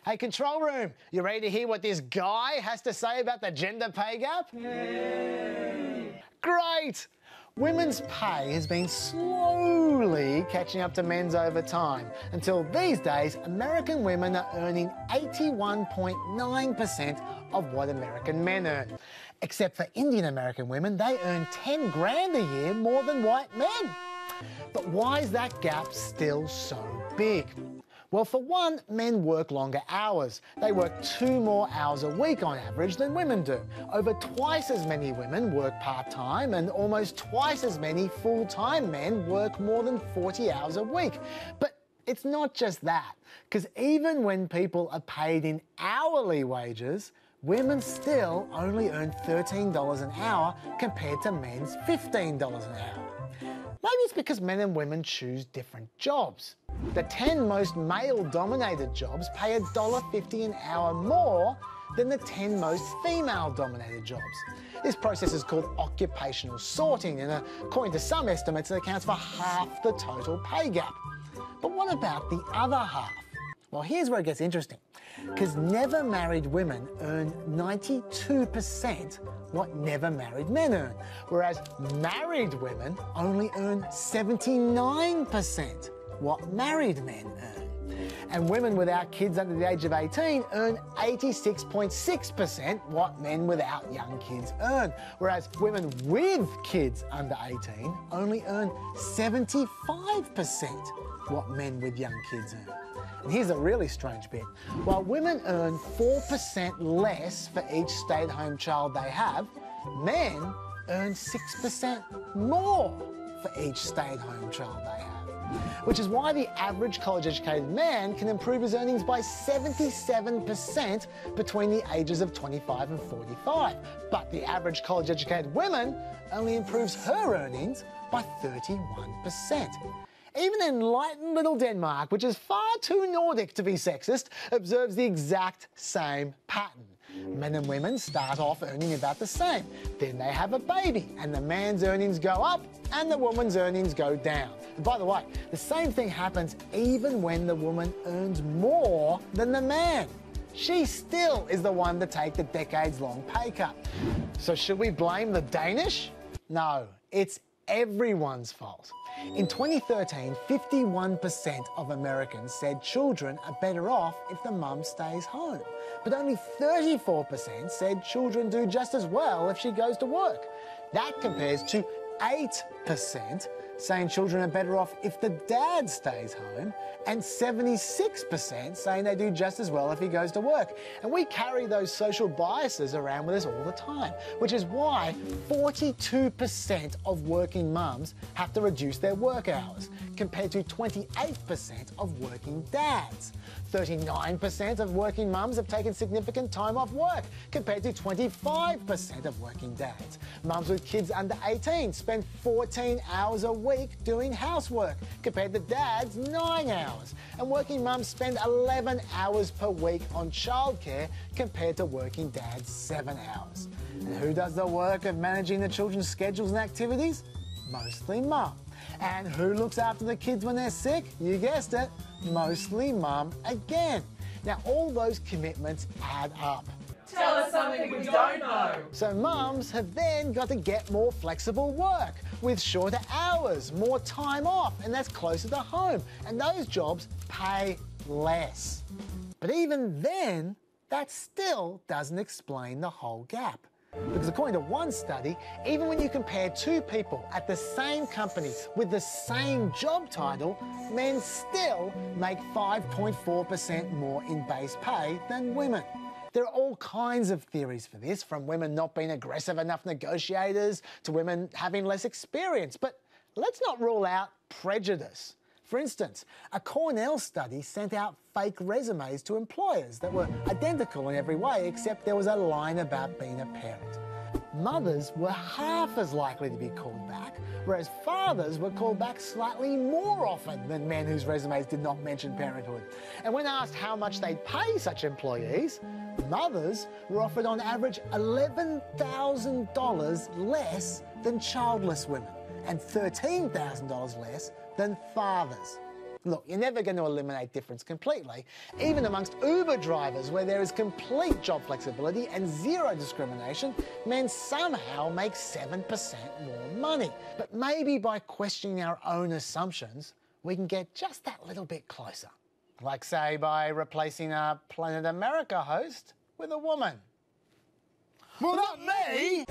Hey, control room, you ready to hear what this guy has to say about the gender pay gap? Yay! Great! Women's pay has been slowly catching up to men's over time, until these days American women are earning 81.9% of what American men earn. Except for Indian American women, they earn 10 grand a year more than white men. But why is that gap still so big? Well, for one, men work longer hours. They work 2 more hours a week on average than women do. Over twice as many women work part-time, and almost twice as many full-time men work more than 40 hours a week. But it's not just that, because even when people are paid in hourly wages, women still only earn $13 an hour compared to men's $15 an hour. Maybe it's because men and women choose different jobs. The 10 most male-dominated jobs pay $1.50 an hour more than the 10 most female-dominated jobs. This process is called occupational sorting, and according to some estimates, it accounts for half the total pay gap. But what about the other half? Well, here's where it gets interesting, because never married women earn 92% what never married men earn, whereas married women only earn 79% what married men earn. And women without kids under the age of 18 earn 86.6% what men without young kids earn, whereas women with kids under 18 only earn 75% what men with young kids earn. And here's a really strange bit. While women earn 4% less for each stay-at-home child they have, men earn 6% more for each stay-at-home child they have. Which is why the average college-educated man can improve his earnings by 77% between the ages of 25 and 45. But the average college-educated woman only improves her earnings by 31%. Even enlightened little Denmark, which is far too Nordic to be sexist, observes the exact same pattern. Men and women start off earning about the same. Then they have a baby, and the man's earnings go up and the woman's earnings go down. And by the way, the same thing happens even when the woman earns more than the man. She still is the one to take the decades-long pay cut. So should we blame the Danish? No, it's everyone's fault. In 2013, 51% of Americans said children are better off if the mum stays home. But only 34% said children do just as well if she goes to work. That compares to 8% saying children are better off if the dad stays home, and 76% saying they do just as well if he goes to work. And we carry those social biases around with us all the time, which is why 42% of working mums have to reduce their work hours, compared to 28% of working dads. 39% of working mums have taken significant time off work, compared to 25% of working dads. Mums with kids under 18 spend 14 hours a week doing housework, compared to dads 9 hours. And working mums spend 11 hours per week on childcare, compared to working dads 7 hours. And who does the work of managing the children's schedules and activities? Mostly mum. And who looks after the kids when they're sick? You guessed it, mostly mum again. Now, all those commitments add up. Tell us something we don't know. So mums have then got to get more flexible work, with shorter hours, more time off, and that's closer to home. And those jobs pay less. But even then, that still doesn't explain the whole gap. Because according to one study, even when you compare 2 people at the same company with the same job title, men still make 5.4% more in base pay than women. There are all kinds of theories for this, from women not being aggressive enough negotiators to women having less experience. But let's not rule out prejudice. For instance, a Cornell study sent out fake resumes to employers that were identical in every way, except there was a line about being a parent. Mothers were half as likely to be called back, whereas fathers were called back slightly more often than men whose resumes did not mention parenthood. And when asked how much they'd pay such employees, mothers were offered on average $11,000 less than childless women, and $13,000 less than fathers. Look, you're never going to eliminate difference completely. Even amongst Uber drivers, where there is complete job flexibility and zero discrimination, men somehow make 7% more money. But maybe by questioning our own assumptions, we can get just that little bit closer. Like, say, by replacing a Planet America host with a woman. Well, not me!